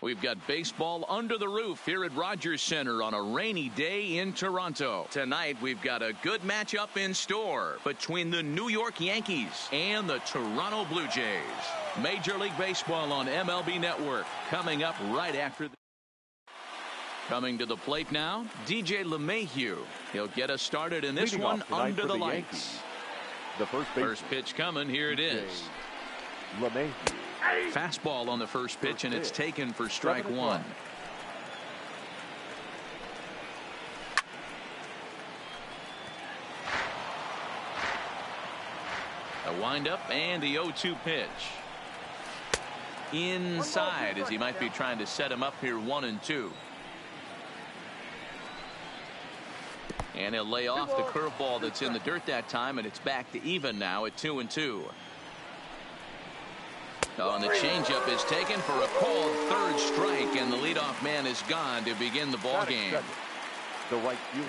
We've got baseball under the roof here at Rogers Center on a rainy day in Toronto. Tonight, we've got a good matchup in store between the New York Yankees and the Toronto Blue Jays. Major League Baseball on MLB Network coming up right after the... Coming to the plate now, DJ LeMahieu. He'll get us started in this one under the lights. The first pitch coming. Here it is. LeMahieu. Fastball on the first pitch, and it's taken for strike one. A windup and the 0-2 pitch. Inside, as he might be trying to set him up here 1-2. And he'll lay off the curveball that's in the dirt that time, and it's back to even now at 2-2. Oh, and the changeup is taken for a called third strike, and the leadoff man is gone to begin the ball game.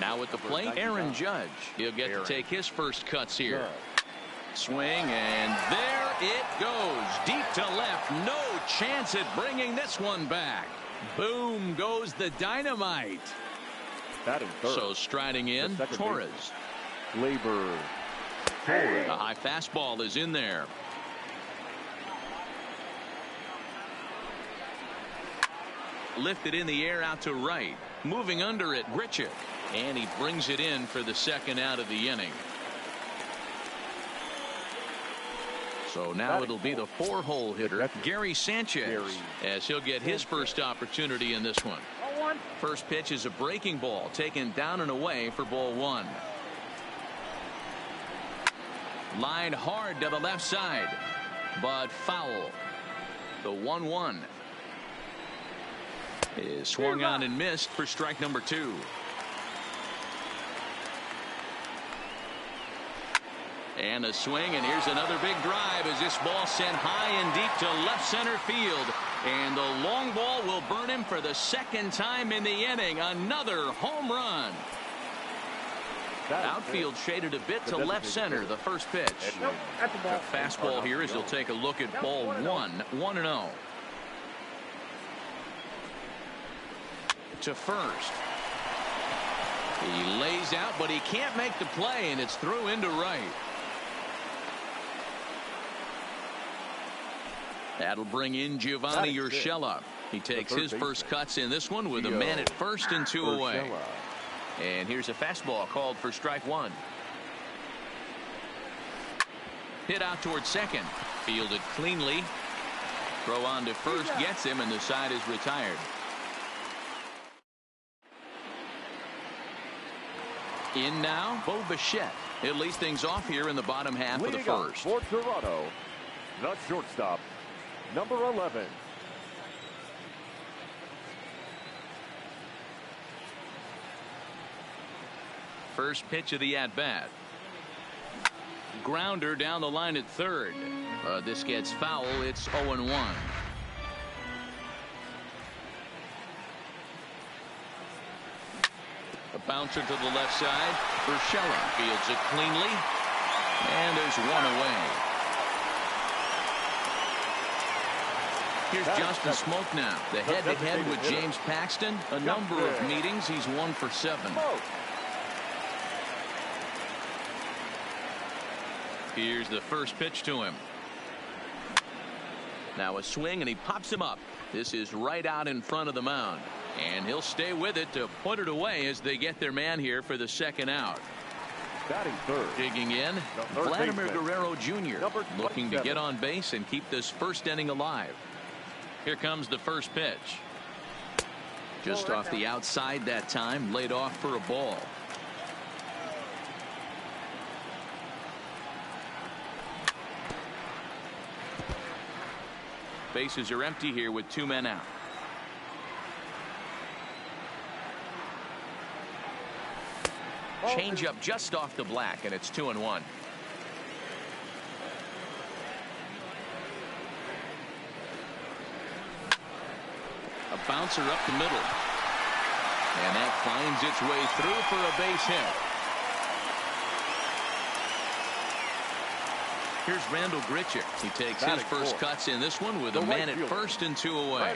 Now at the plate, Aaron Judge. He'll get to take his first cuts here. Swing, and there it goes. Deep to left. No chance at bringing this one back. Boom goes the dynamite. So striding in, Torres. Labor. The high fastball is in there. Lifted in the air out to right. Moving under it, Grichuk. And he brings it in for the second out of the inning. So now it'll be the 4-hole hitter, Gary Sanchez, as he'll get his first opportunity in this one. First pitch is a breaking ball taken down and away for ball one. Lined hard to the left side, but foul. The 1-1 is swung on and missed for strike number 2. And a swing, and here's another big drive as this ball sent high and deep to left center field. And the long ball will burn him for the second time in the inning. Another home run. Outfield shaded a bit to left center, the first pitch. The fastball here as he'll take a look at ball 1-0. To first. He lays out, but he can't make the play, and it's through into right. That'll bring in Giovanni Urshela. He takes his first cuts in this one with a man at first and 2 away. And here's a fastball called for strike 1. Hit out towards second. Fielded cleanly. Throw on to first gets him, and the side is retired. In now, Bo Bichette. He'll lead things off here in the bottom half of the first. For Toronto, the shortstop, number 11. First pitch of the at-bat. Grounder down the line at third. This gets foul. It's 0-1. A bouncer to the left side. Urshela fields it cleanly. And there's one away. Here's Justin Smoke now. The head-to-head with James Paxton. A number of meetings. He's 1 for 7. Here's the first pitch to him. Now a swing, and he pops him up. This is right out in front of the mound. And he'll stay with it to put it away as they get their man here for the second out. Digging in, Vladimir Guerrero Jr. looking to get on base and keep this first inning alive. Here comes the first pitch. Just off the outside that time, laid off for a ball. Bases are empty here with 2 men out. Change up just off the black, and it's 2-1. A bouncer up the middle. And that finds its way through for a base hit. Here's Randall Grichuk. He takes his first cuts in this one with a man at first and 2 away.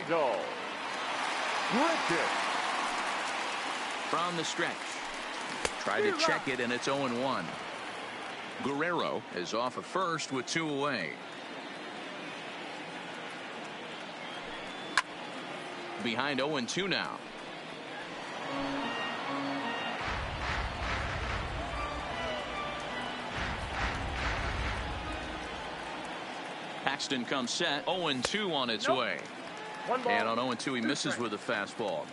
Ripped it. From the stretch. Try to check it, and it's 0-1. Guerrero is off at first with 2 away. Behind 0-2 now. Paxton comes set. 0-2 on its way. And on 0-2 he misses with a fastball.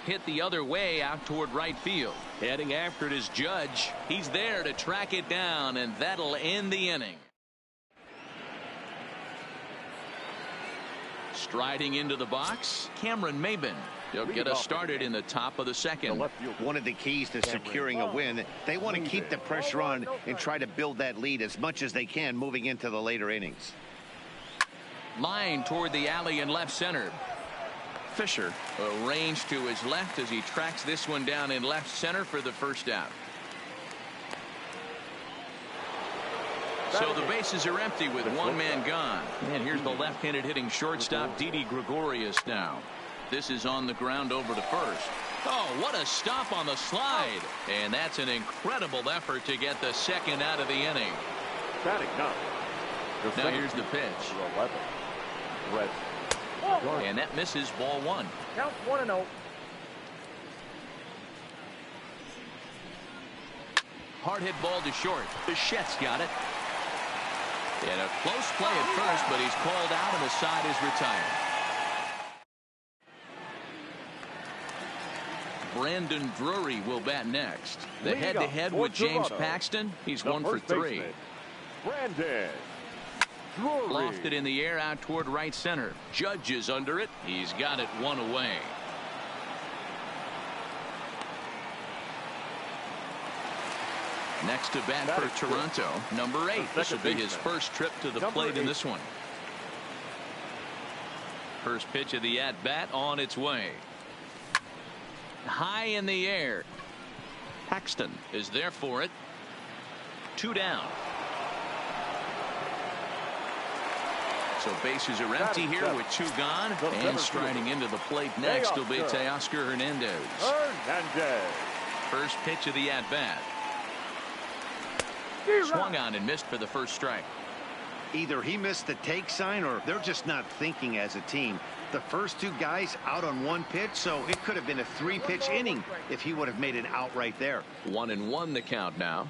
Hit the other way out toward right field. Heading after it is Judge. He's there to track it down, and that'll end the inning. Striding into the box, Cameron Maben. He'll get us started in the top of the second. One of the keys to securing a win, they want to keep the pressure on and try to build that lead as much as they can moving into the later innings. Line toward the alley in left center. Fisher arranged to his left as he tracks this one down in left center for the first out. So the bases are empty with one man gone. And here's the left-handed hitting shortstop Didi Gregorius now. This is on the ground over to first. Oh, what a stop on the slide. And that's an incredible effort to get the second out of the inning. Now here's the pitch. And that misses, ball 1. Count 1-0. Hard hit ball to short. Bichette's got it. And a close play at first, but he's called out and the side is retired. Brandon Drury will bat next. The head-to-head with James Paxton. He's 1 for 3. Brandon Drury. Lofted in the air out toward right center. Judge is under it. He's got it 1 away. Next to bat for Toronto, number 8. This will be his first trip to the plate in this one. First pitch of the at-bat on its way. High in the air. Paxton is there for it. 2 down. So bases are empty here with 2 gone. And striding into the plate next will be Teoscar Hernandez. First pitch of the at-bat. Swung on and missed for the first strike. Either he missed the take sign or they're just not thinking as a team. The first 2 guys out on 1 pitch, so it could have been a 3-pitch inning if he would have made it out right there. 1-1 the count now.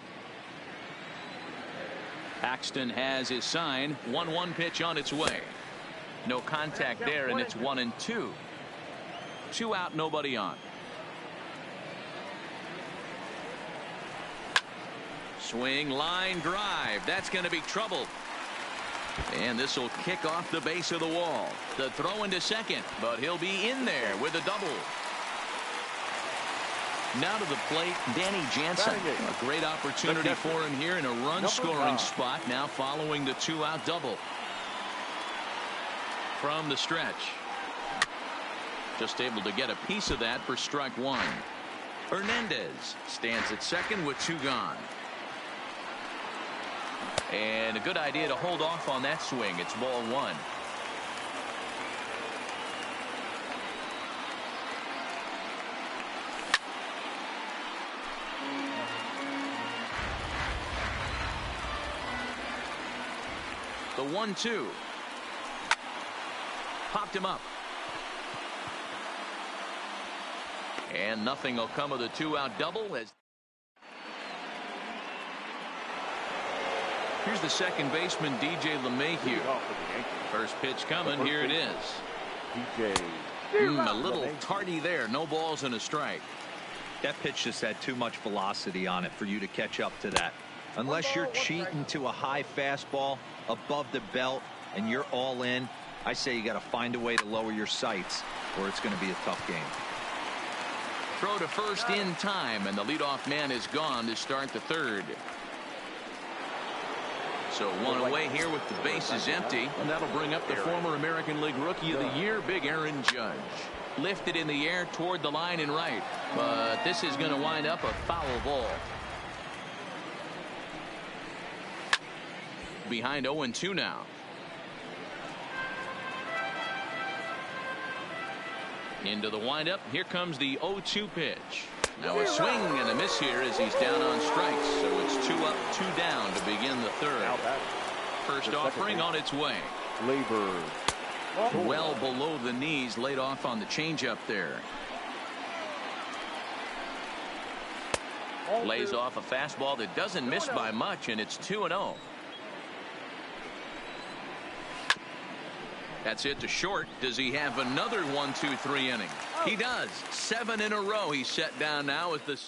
Paxton has his sign. 1-1 pitch on its way. No contact there, and it's 1-2. 2 out, nobody on. Swing, line, drive. That's going to be trouble. And this will kick off the base of the wall. The throw into second, but he'll be in there with a double. Now to the plate, Danny Jansen. A great opportunity for him here in a run-scoring spot. Now following the 2-out double. From the stretch. Just able to get a piece of that for strike 1. Hernandez stands at second with 2 gone. And a good idea to hold off on that swing. It's ball 1. The 1-2. Popped him up. And nothing will come of the 2-out double as here's the second baseman, DJ LeMahieu. First pitch coming. Here it is. A little tardy there. No balls and a strike. That pitch just had too much velocity on it for you to catch up to that. Unless you're cheating to a high fastball above the belt and you're all in, I say you got to find a way to lower your sights or it's going to be a tough game. Throw to first in time, and the leadoff man is gone to start the third. So 1 away here with the bases empty, and that'll bring up the former American League Rookie of the Year, Big Aaron Judge. Lifted in the air toward the line and right, but this is going to wind up a foul ball. Behind 0-2 now. Into the windup. Here comes the 0-2 pitch. Now a swing and a miss here as he's down on strikes. So it's 2 up, 2 down to begin the third. First offering on its way. Labor. Well below the knees, laid off on the changeup there. Lays off a fastball that doesn't miss by much, and it's 2-0. That's it to short. Does he have another 1-2-3 inning? He does. 7 in a row. He's set down now as the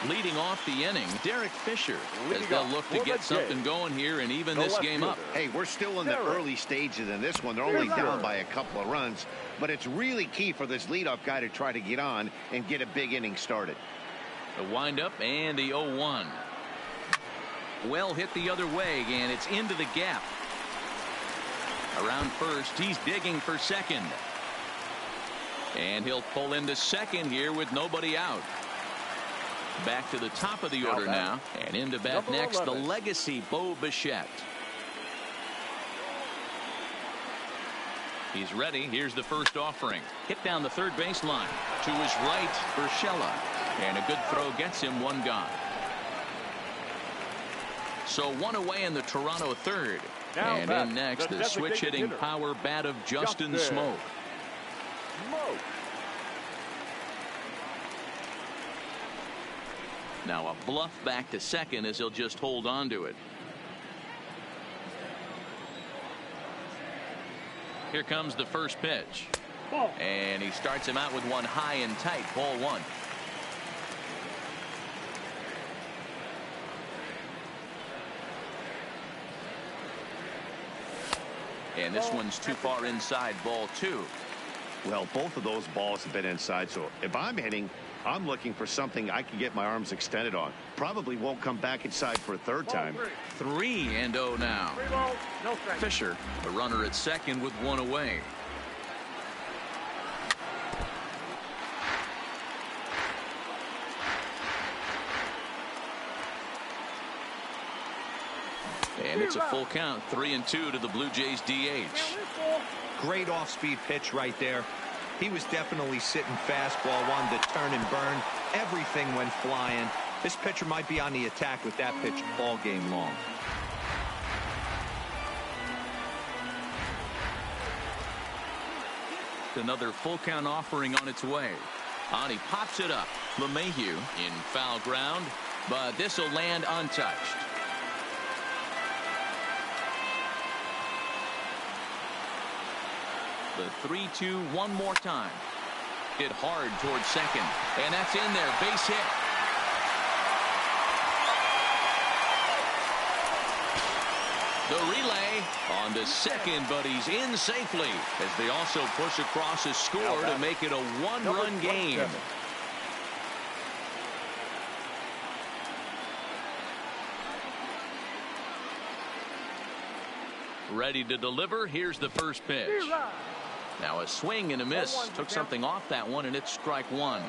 leading off the inning. Derek Fisher, as they'll look to get something going here and even this game up. Hey, we're still in the early stages in this one. They're only down by a couple of runs, but it's really key for this leadoff guy to try to get on and get a big inning started. The windup and the 0-1. Well hit the other way, and it's into the gap. Around first, he's digging for second. And he'll pull into second here with nobody out. Back to the top of the order now. And into bat next, the legacy Bo Bichette. He's ready. Here's the first offering. Hit down the third baseline. To his right, Urshela. And a good throw gets him 1 gone. So 1 away in the Toronto third. And in next, the switch-hitting power bat of Justin Smoak. Now a bluff back to second as he'll just hold on to it. Here comes the first pitch. And he starts him out with one high and tight. Ball 1. And this one's too far inside. Ball 2. Well, both of those balls have been inside, so if I'm hitting, I'm looking for something I can get my arms extended on. Probably won't come back inside for a third time. 3-0 now. Fisher, the runner at second with 1 away. And it's a full count. 3-2 to the Blue Jays DH. Great off-speed pitch right there. He was definitely sitting fastball, wanted to turn and burn. Everything went flying. This pitcher might be on the attack with that pitch all game long. Another full count offering on its way. On he pops it up. LeMahieu in foul ground, but this will land untouched. The 3-2 one more time. Hit hard towards second, and that's in there. Base hit. The relay on to second, but he's in safely as they also push across a score to make it a 1-run game. Ready to deliver. Here's the first pitch. Now a swing and a miss. Took something off that one, and it's strike 1.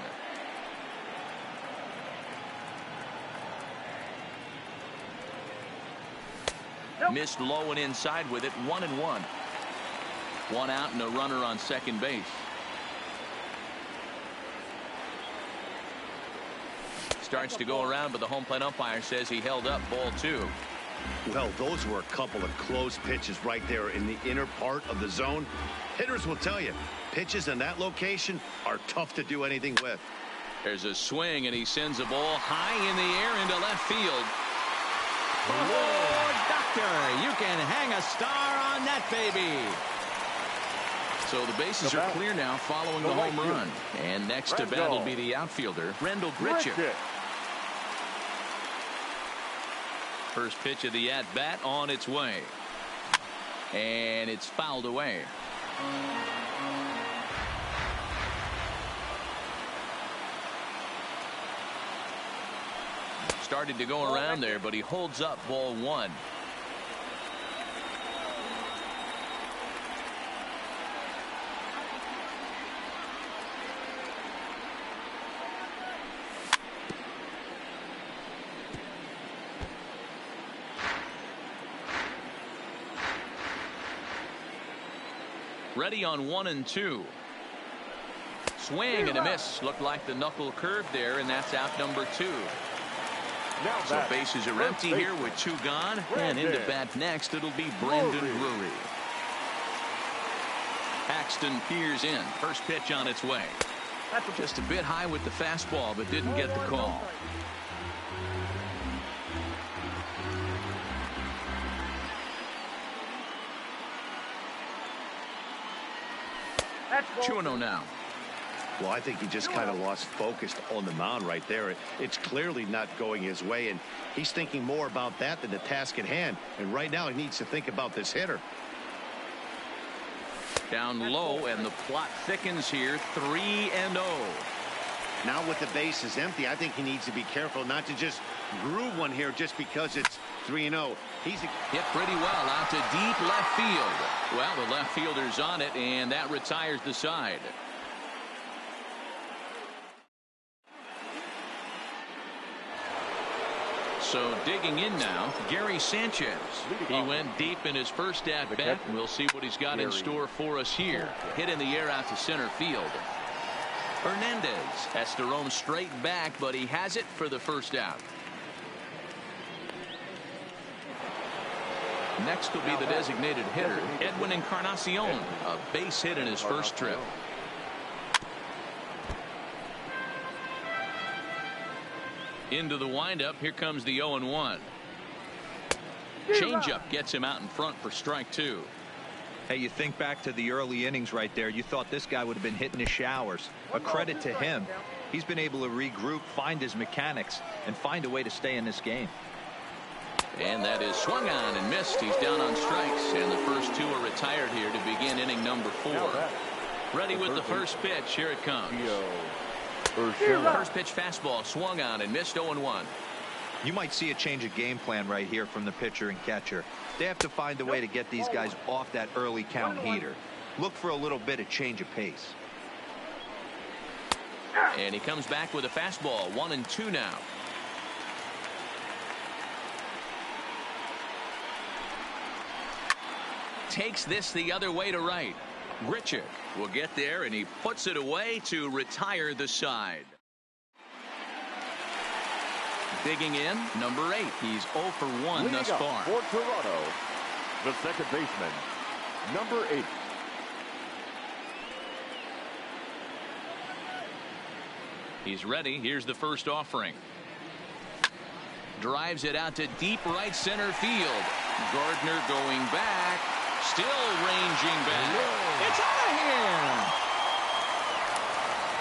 Missed low and inside with it. 1-1. 1 out and a runner on second base. Starts to go around, but the home plate umpire says he held up. Ball 2. Well, those were a couple of close pitches right there in the inner part of the zone. Hitters will tell you, pitches in that location are tough to do anything with. There's a swing, and he sends a ball high in the air into left field. Oh, doctor, you can hang a star on that baby. So the bases are clear now following the home run. And next to bat will be the outfielder, Rendell Grichuk. First pitch of the at-bat on its way. And it's fouled away. Started to go around there, but he holds up. Ball 1. Ready on 1-2. Swing and a miss. Looked like the knuckle curve there, and that's out number 2. So bases are empty here with 2 gone. And into bat next, it'll be Brendan Drury. Paxton peers in. First pitch on its way. Just a bit high with the fastball, but didn't get the call. That's 2-0 now. Well, I think he just kind of lost focus on the mound right there. It's clearly not going his way, and he's thinking more about that than the task at hand. And right now he needs to think about this hitter. Down low, and the plot thickens here. 3-0. Now with the bases empty, I think he needs to be careful not to just groove one here just because it's 3-0. He's hit pretty well out to deep left field. Well, the left fielder's on it, and that retires the side. So digging in now, Gary Sanchez. He went deep in his first at bat. We'll see what he's got in store for us here. Hit in the air out to center field. Hernandez has to roam straight back, but he has it for the first out. Next will be the designated hitter, Edwin Encarnacion, a base hit in his first trip. Into the windup. Here comes the 0-1. Changeup gets him out in front for strike 2. Hey, you think back to the early innings right there. You thought this guy would have been hitting his showers. A credit to him. He's been able to regroup, find his mechanics, and find a way to stay in this game. And that is swung on and missed. He's down on strikes, and the first 2 are retired here to begin inning number 4. Ready with the first pitch. Here it comes. First pitch fastball swung on and missed. 0-1. You might see a change of game plan right here from the pitcher and catcher. They have to find a way to get these guys off that early count heater. Look for a little bit of change of pace. And he comes back with a fastball. 1-2 now. Takes this the other way to right. Grichuk will get there, and he puts it away to retire the side. Digging in, number 8. He's 0 for 1 thus far. For Toronto, the second baseman, number 8. He's ready. Here's the first offering. Drives it out to deep right center field. Gardner going back. Still ranging back. It's out of here.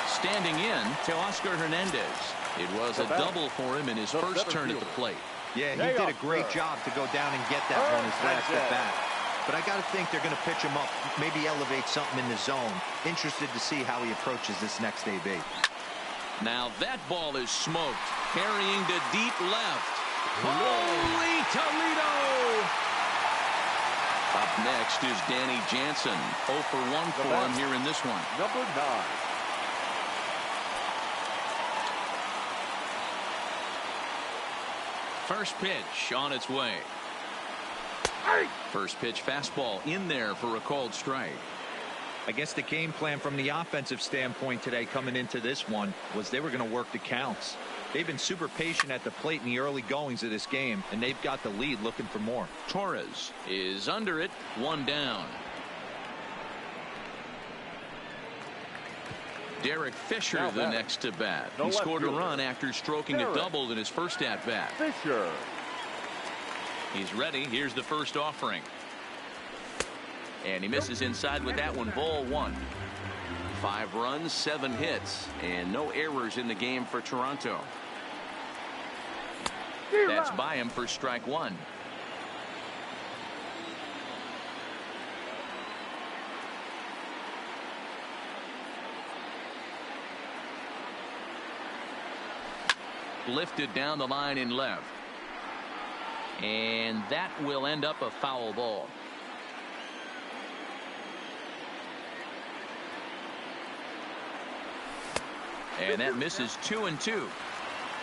Standing in to Oscar Hernandez. It was a double for him in his first turn at the plate. Yeah, he did a great job to go down and get that one his last at bat. But I got to think they're going to pitch him up, maybe elevate something in the zone. Interested to see how he approaches this next AB. Now that ball is smoked. Carrying to deep left. Holy Toledo! Up next is Danny Jansen. 0 for 1 for him here in this one. Number 9. First pitch on its way. First pitch fastball in there for a called strike. I guess the game plan from the offensive standpoint today coming into this one was they were going to work the counts. They've been super patient at the plate in the early goings of this game, and they've got the lead looking for more. Torres is under it. 1 down. Derek Fisher the next to bat. He scored a run after stroking a double in his first at bat. Fisher. He's ready. Here's the first offering. And he misses inside with that one. Ball 1. 5 runs, 7 hits, and no errors in the game for Toronto. That's by him for strike 1. Lifted down the line in left. And that will end up a foul ball. And that misses 2-2.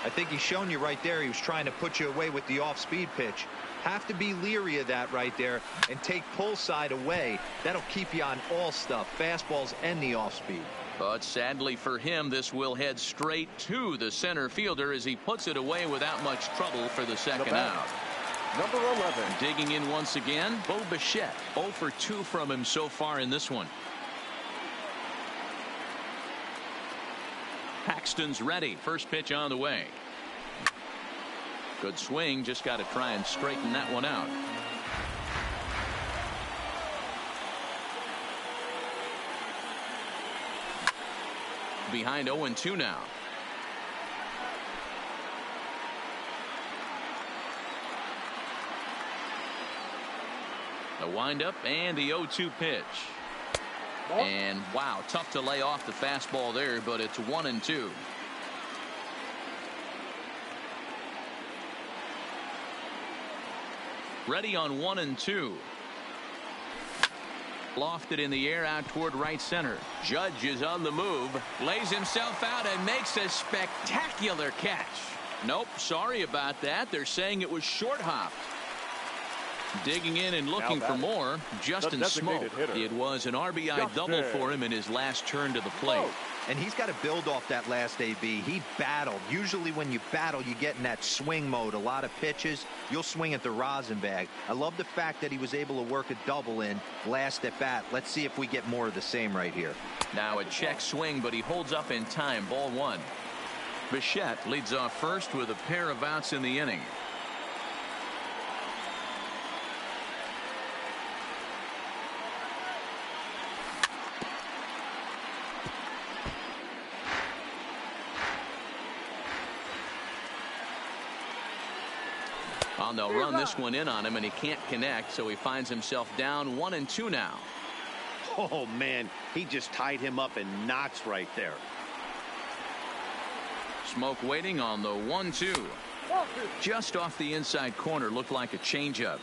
I think he's shown you right there he was trying to put you away with the off-speed pitch. Have to be leery of that right there and take pull side away. That'll keep you on all stuff, fastballs and the off speed. But sadly for him, this will head straight to the center fielder as he puts it away without much trouble for the second out. Number 11. Digging in once again, Bo Bichette. 0 for 2 from him so far in this one. Paxton's ready. First pitch on the way. Good swing. Just got to try and straighten that one out. Behind 0-2 now. The windup and the 0-2 pitch. And wow, tough to lay off the fastball there, but it's 1-2. Ready on 1-2. Lofted in the air out toward right center. Judge is on the move, lays himself out and makes a spectacular catch. Nope, sorry about that. They're saying it was short hopped. Digging in and looking for more, Justin Smoke. It was an RBI double for him in his last turn to the plate. And he's got to build off that last AB. He battled. Usually when you battle, you get in that swing mode. A lot of pitches, you'll swing at the rosin bag. I love the fact that he was able to work a double in last at bat. Let's see if we get more of the same right here. Now a check swing, but he holds up in time. Ball 1. Bichette leads off first with a pair of outs in the inning. They'll run this one in on him, and he can't connect, so he finds himself down 1-2 now. Oh man, he just tied him up in knots right there. Smoke waiting on the 1-2. Just off the inside corner, looked like a changeup.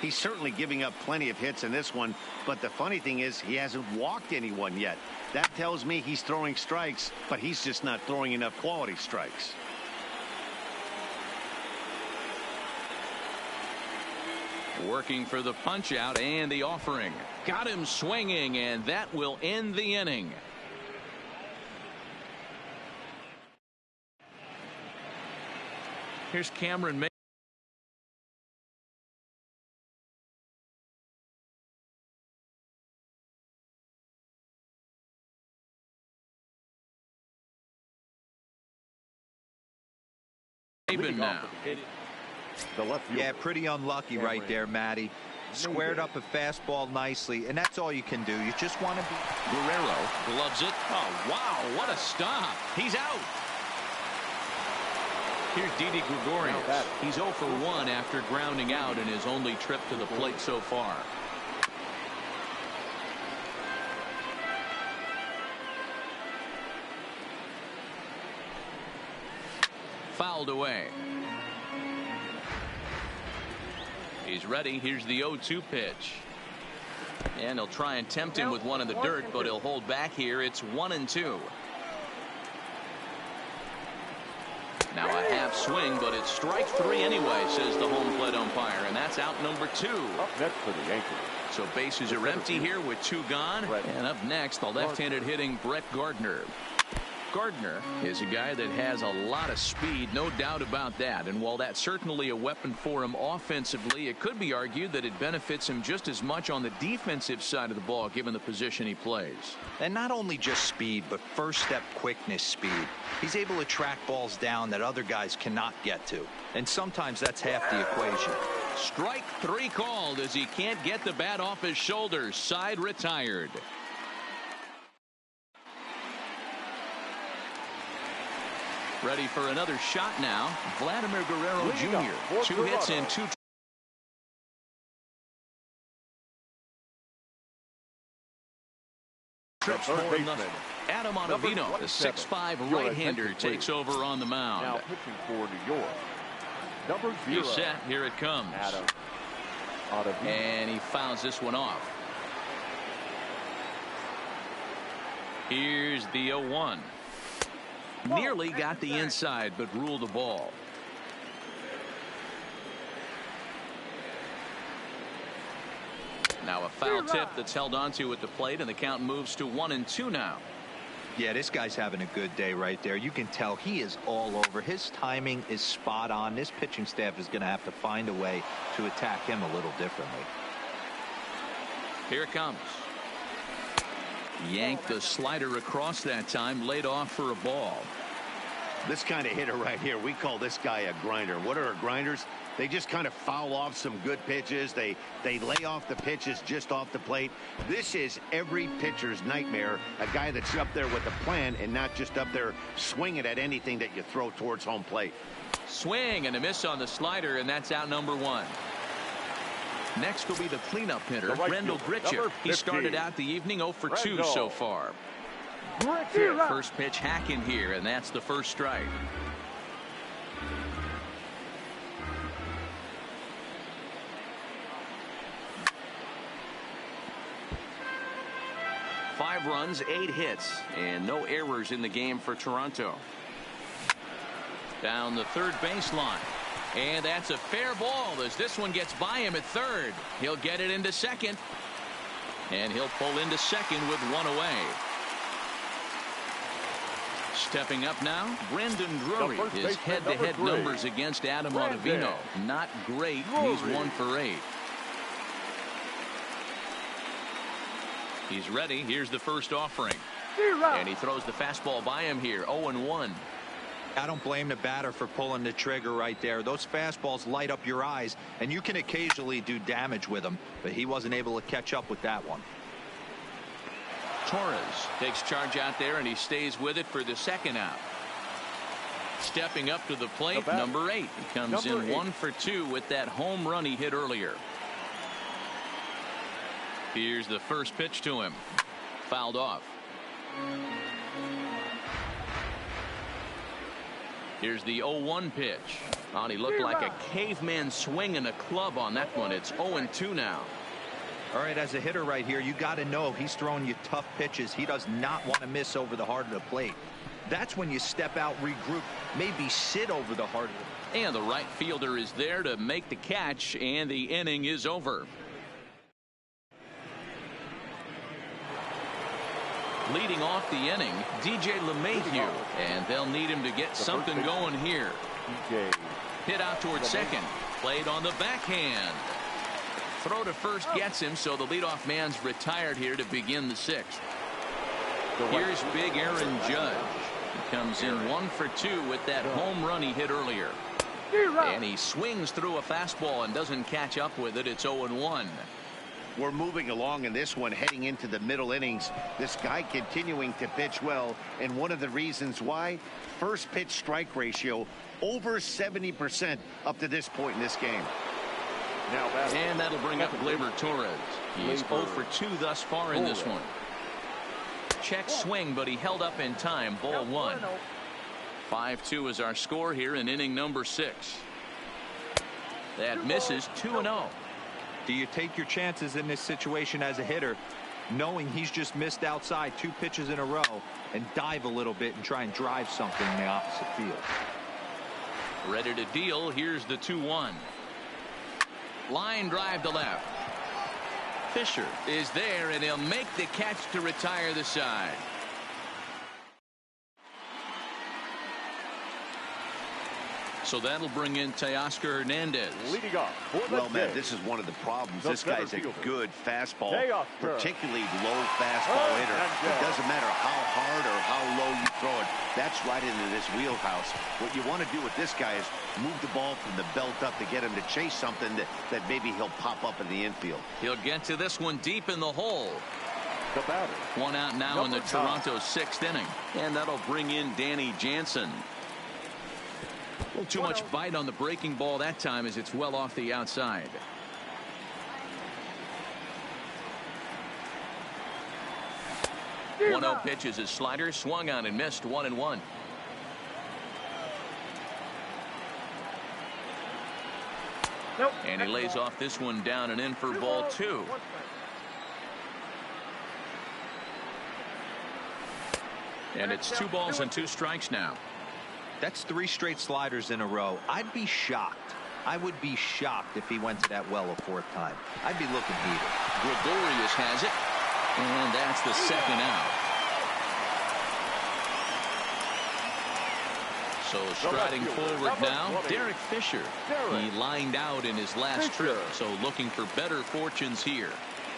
He's certainly giving up plenty of hits in this one, but the funny thing is he hasn't walked anyone yet. That tells me he's throwing strikes, but he's just not throwing enough quality strikes. Working for the punch out and the offering. Got him swinging, and that will end the inning. Here's Cameron Maben now. Yeah, pretty unlucky right there, Matty. Squared up a fastball nicely, and that's all you can do. You just want to be. Guerrero gloves it. Oh, wow, what a stop. He's out. Here's Didi Gregorius. He's 0 for 1 after grounding out in his only trip to the plate so far. Fouled away. He's ready. Here's the 0-2 pitch. And he'll try and tempt him with one in the dirt, but he'll hold back here. It's 1-2. Now a half swing, but it's strike 3 anyway, says the home plate umpire, and that's out number 2. Up next for the Yankees. So bases are empty here with 2 gone. And up next, the left-handed hitting Brett Gardner. Gardner is a guy that has a lot of speed, no doubt about that. And while that's certainly a weapon for him offensively, it could be argued that it benefits him just as much on the defensive side of the ball, given the position he plays. And not only just speed, but first step quickness speed. He's able to track balls down that other guys cannot get to. And sometimes that's half the equation. Strike 3 called as he can't get the bat off his shoulders. Side retired. Ready for another shot now. Vladimir Guerrero Jr. 2 hits and 2 trips for nothing. Adam Ottavino, the 6'5" right-hander, takes over on the mound. Now pitching for New York. Number 0. He's set. Here it comes. And he fouls this one off. Here's the 0-1. Nearly got the inside, but ruled the ball. Now a foul tip that's held onto at the plate, and the count moves to 1-2 now. Yeah, this guy's having a good day right there. You can tell he is all over. His timing is spot on. This pitching staff is going to have to find a way to attack him a little differently. Here it comes. Yanked the slider across that time, laid off for a ball. This kind of hitter right here, we call this guy a grinder. What are grinders? They just kind of foul off some good pitches. They lay off the pitches just off the plate. This is every pitcher's nightmare, a guy that's up there with a plan and not just up there swinging at anything that you throw towards home plate. Swing and a miss on the slider, and that's out number 1. Next will be the cleanup hitter, Rendell Grichuk. He started out the evening 0 for 2 so far. First pitch hacking here, and that's the first strike. Five runs, 8 hits, and no errors in the game for Toronto. Down the third baseline. And that's a fair ball as this one gets by him at third. He'll get it into second. And he'll pull into second with 1 away. Stepping up now, Brendan Drury. His head-to-head numbers against Adam Ottavino. Not great. He's 1 for 8. He's ready. Here's the first offering. And he throws the fastball by him here. 0-1. I don't blame the batter for pulling the trigger right there. Those fastballs light up your eyes, and you can occasionally do damage with them, but he wasn't able to catch up with that one. Torres takes charge out there, and he stays with it for the second out. Stepping up to the plate, number 8. He comes in 1 for 2 with that home run he hit earlier. Here's the first pitch to him. Fouled off. Here's the 0-1 pitch. Oh, he looked like a caveman swinging a club on that one. It's 0-2 now. All right, as a hitter right here, you got to know he's throwing you tough pitches. He does not want to miss over the heart of the plate. That's when you step out, regroup, maybe sit over the heart of it. And the right fielder is there to make the catch, and the inning is over. Leading off the inning, DJ LeMahieu, and they'll need him to get something going here. Hit out towards second, played on the backhand. Throw to first gets him, so the leadoff man's retired here to begin the 6th. Here's big Aaron Judge. He comes in 1 for 2 with that home run he hit earlier. And he swings through a fastball and doesn't catch up with it. It's 0-1. We're moving along in this one, heading into the middle innings. This guy continuing to pitch well, and one of the reasons why, first pitch strike ratio over 70% up to this point in this game. And that'll bring up Gleyber Torres. He's 0 for 2 thus far in this one. Check swing, but he held up in time. Ball 1. 5-2 is our score here in inning number 6. That misses. 2-0. Do you take your chances in this situation as a hitter, knowing he's just missed outside 2 pitches in a row, and dive a little bit and try and drive something in the opposite field? Ready to deal. Here's the 2-1. Line drive to left. Fisher is there, and he'll make the catch to retire the side. So that'll bring in Teoscar Hernandez. Leading off. Well, man, this is one of the problems. This guy's a good fastball, particularly low fastball hitter. It doesn't matter how hard or how low you throw it. That's right into this wheelhouse. What you want to do with this guy is move the ball from the belt up to get him to chase something that maybe he'll pop up in the infield. He'll get to this one deep in the hole. The batter. One out now in the Toronto 6th inning. And that'll bring in Danny Jansen. A little too much bite on the breaking ball that time as it's well off the outside. One 0 pitch is his slider, swung on and missed. 1-1. And he lays off this one down and in for ball 2. And it's 2 balls and 2 strikes now. That's 3 straight sliders in a row. I'd be shocked. I would be shocked if he went to that well a fourth time. I'd be looking heated. Gregorius has it, and that's the second out. So striding forward now, Derek Fisher. He lined out in his last trip, so looking for better fortunes here.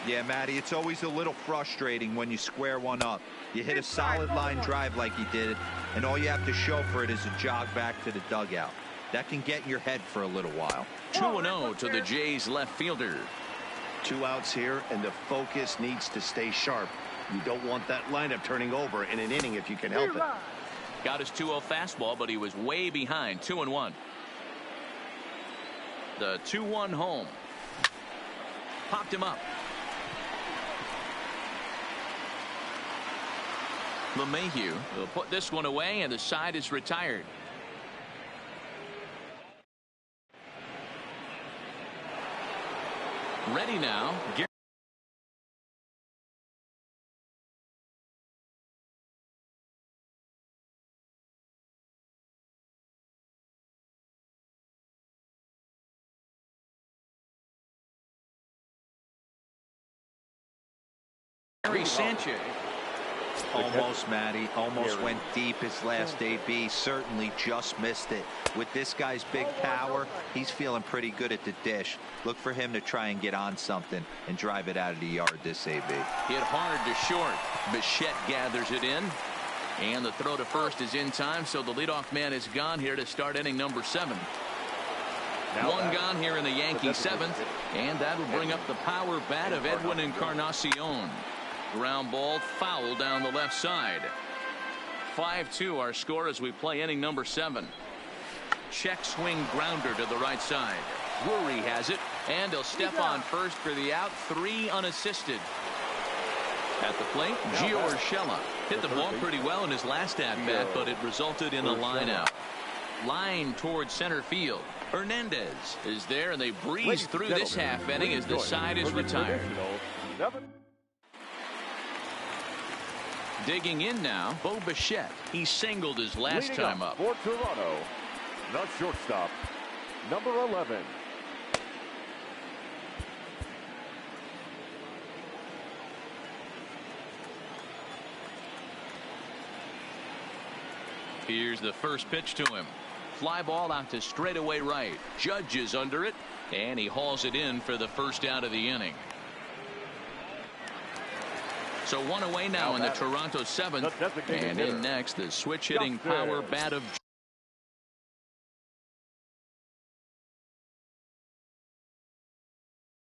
Yeah, Matty, it's always a little frustrating when you square one up. You hit a solid line drive like he did, and all you have to show for it is a jog back to the dugout. That can get in your head for a little while. 2-0 to the Jays left fielder. 2 outs here, and the focus needs to stay sharp. You don't want that lineup turning over in an inning if you can help it. Got his 2-0 fastball, but he was way behind. 2-1. The 2-1 home. Popped him up. LeMahieu will put this one away, and the side is retired. Ready now. Gary Sanchez. Almost, Matty. Almost went deep his last AB. Certainly just missed it. With this guy's big power, he's feeling pretty good at the dish. Look for him to try and get on something and drive it out of the yard this AB. Hit hard to short. Bichette gathers it in. And the throw to first is in time, so the leadoff man is gone here to start inning number 7. One gone here in the Yankee 7th, and that will bring up the power bat of Edwin Encarnacion. Ground ball foul down the left side. 5-2 our score as we play inning number 7. Check swing grounder to the right side. Drury has it, and he'll step on first for the out. 3 unassisted. At the plate, Gio Urshela hit the ball pretty well in his last at-bat, but it resulted in a line out. Line towards center field. Hernandez is there, and they breeze through this half inning as the side is retired. Digging in now, Bo Bichette. He singled his last time up. For Toronto, the shortstop, number 11. Here's the first pitch to him. Fly ball out to straightaway right. Judge is under it, and he hauls it in for the first out of the inning. So one away now in the Toronto 7th, and in next the switch hitting power bat of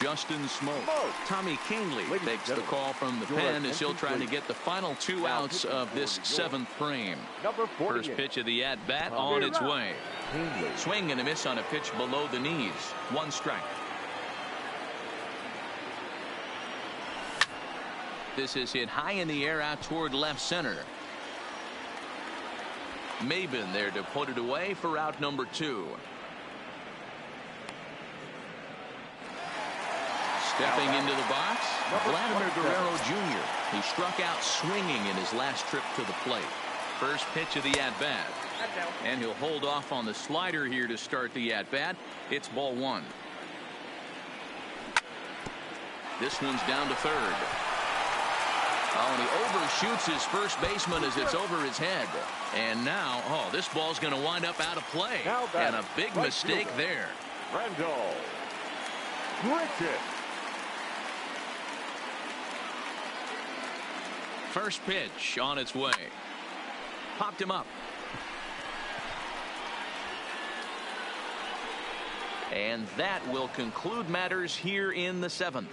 Justin Smoke. Tommy Kahnle takes the call from the pen as he'll try to get the final 2 outs of this 7th frame. First pitch of the at bat on its way. Swing and a miss on a pitch below the knees. 1 strike. This is hit high in the air out toward left center. Maben there to put it away for out number 2. Stepping into the box, Vladimir Guerrero Jr. He struck out swinging in his last trip to the plate. First pitch of the at-bat. And he'll hold off on the slider here to start the at-bat. It's ball 1. This one's down to third. Oh, and he overshoots his first baseman as it's over his head. And now, oh, this ball's going to wind up out of play. And a big mistake there. Randall Griffith. First pitch on its way. Popped him up. And that will conclude matters here in the 7th.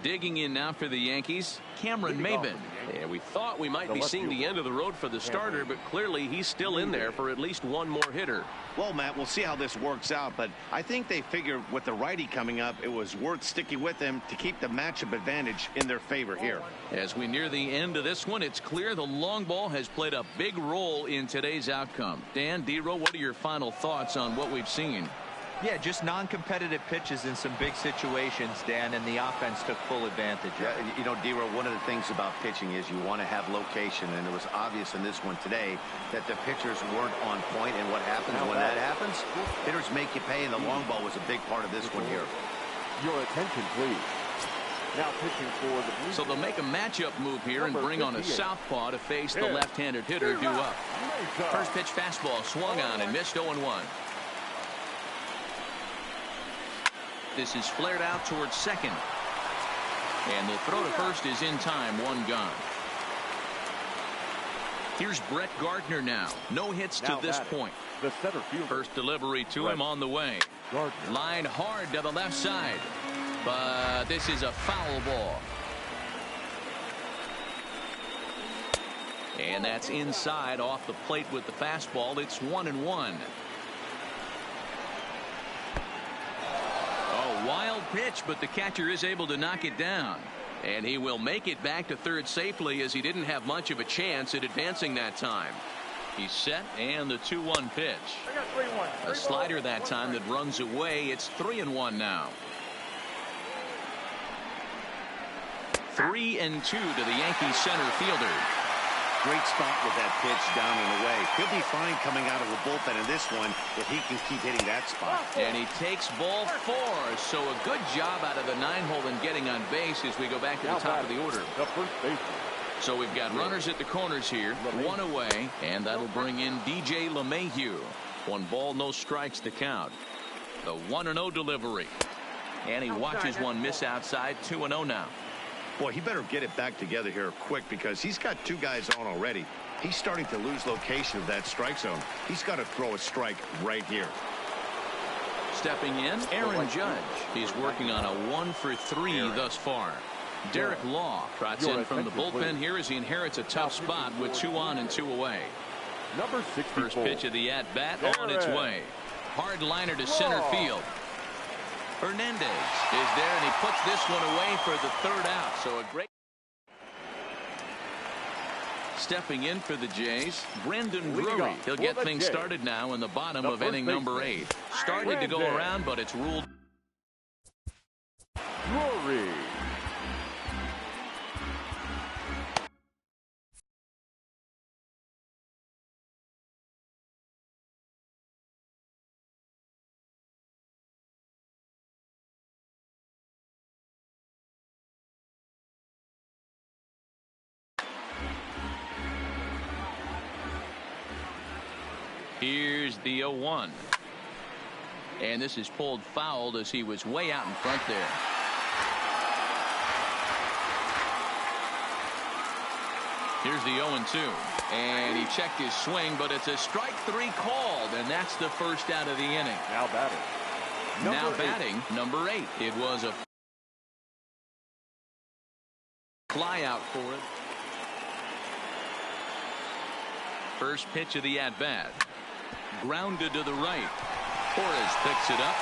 Digging in now for the Yankees, Cameron Maben. Yeah, we thought we might be seeing the end of the road for the starter, but clearly he's still in there for at least one more hitter. Well, Matt, we'll see how this works out, but I think they figured with the righty coming up, it was worth sticking with them to keep the matchup advantage in their favor here. As we near the end of this one, it's clear the long ball has played a big role in today's outcome. Dan, D-Row, what are your final thoughts on what we've seen? Yeah, just non-competitive pitches in some big situations, Dan, and the offense took full advantage. Yeah, you know, D-Row, one of the things about pitching is you want to have location, and it was obvious in this one today that the pitchers weren't on point, and what happens when that happens? Hitters make you pay, and the long ball was a big part of this one here. Your attention, please. Now pitching for the Blue. So they'll make a matchup move here and bring on a southpaw to face the left-handed hitter due up. First pitch fastball swung on and missed 0-1. This is flared out towards second. And the throw to first is in time, one gone. Here's Brett Gardner now. No hits to this point. The center fielder. First delivery to him on the way. Line hard to the left side. But this is a foul ball. And that's inside off the plate with the fastball. It's 1-1. A wild pitch, but the catcher is able to knock it down. And he will make it back to third safely, as he didn't have much of a chance at advancing that time. He's set, and the 2-1 pitch. A slider that time that runs away. It's 3-1 now. 3-2 to the Yankees center fielder. Great spot with that pitch down and away. He'll be fine coming out of the bullpen in this one if he can keep hitting that spot. And he takes ball 4. So a good job out of the 9-hole in getting on base as we go back to the top of the order. So we've got runners at the corners here. One away, and that'll bring in DJ LeMahieu. 1 ball, no strikes to count. The 1-0 delivery. And he watches one miss outside. 2-0 now. Boy, he better get it back together here quick, because he's got 2 guys on already. He's starting to lose location of that strike zone. He's got to throw a strike right here. Stepping in, Aaron Judge. He's working on a 1-for-3 thus far. Derek Law trots in from the bullpen here as he inherits a tough spot with 2 on and 2 away. Number 64. First pitch of the at-bat on its way. Hard liner to center field. Hernandez is there, and he puts this one away for the 3rd out. So a great. Stepping in for the Jays, Brendan Drury. He'll get things started now in the bottom of inning number 8. Started to go around, but it's ruled. Drury. Here's the 0-1. And this is pulled fouled as he was way out in front there. Here's the 0-2. And he checked his swing, but it's a strike 3 called, and that's the first out of the inning. Now batting. Number 8. It was a fly out for it. First pitch of the at-bat. Grounded to the right. Torres picks it up.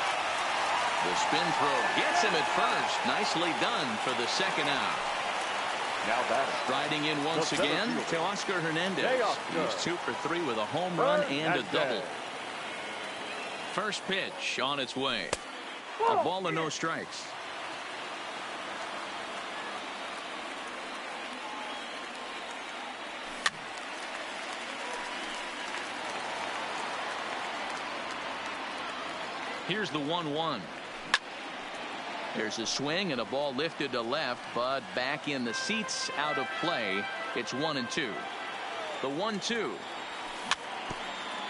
The spin throw gets him at first. Nicely done for the 2nd out. Now batting. Riding in once again to Oscar Hernandez. He's 2 for 3 with a home run and a double. First pitch on its way. A ball and no strikes. Here's the 1-1. There's a swing and a ball lifted to left, but back in the seats, out of play. It's 1-2. The 1-2.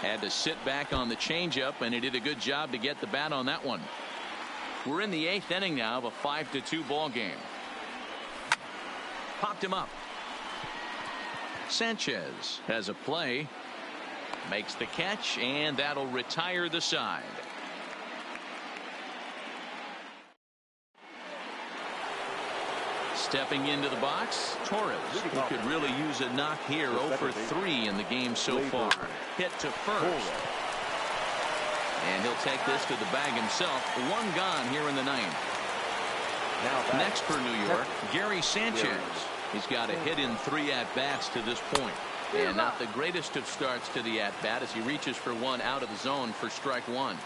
Had to sit back on the changeup, and he did a good job to get the bat on that one. We're in the 8th inning now of a 5-2 ball game. Popped him up. Sanchez has a play. Makes the catch, and that'll retire the side. Stepping into the box, Torres, who could really use a knock here. 0 for 3 in the game so far. Hit to first. And he'll take this to the bag himself. 1 gone here in the 9th. Next for New York, Gary Sanchez. He's got a hit in 3 at-bats to this point. And not the greatest of starts to the at-bat as he reaches for one out of the zone for strike 1.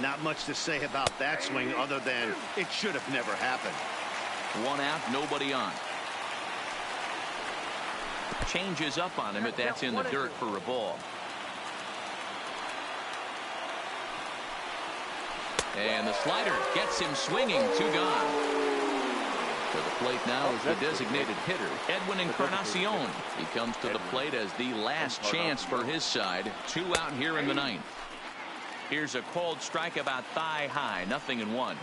Not much to say about that swing other than it should have never happened. 1 out, nobody on. Changes up on him, but that's in the dirt for a ball. And the slider gets him swinging. 2 gone. To the plate now is the designated hitter, Edwin Encarnacion. He comes to the plate as the last chance for his side. 2 out here in the 9th. Here's a called strike about thigh high, 0-1.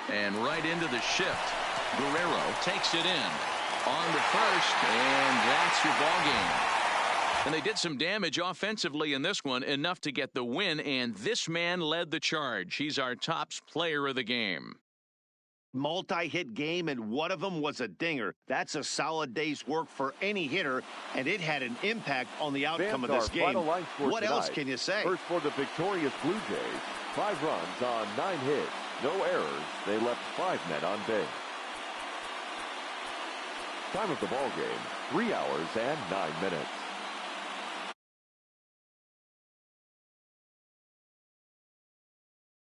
And right into the shift. Guerrero takes it in. On to first, and that's your ball game. And they did some damage offensively in this one, enough to get the win, and this man led the charge. He's our top player of the game. Multi-hit game, and one of them was a dinger. That's a solid day's work for any hitter, and it had an impact on the outcome of this game. What else can you say? First for the victorious Blue Jays, 5 runs on 9 hits, no errors. They left 5 men on base. Time of the ball game, 3 hours and 9 minutes.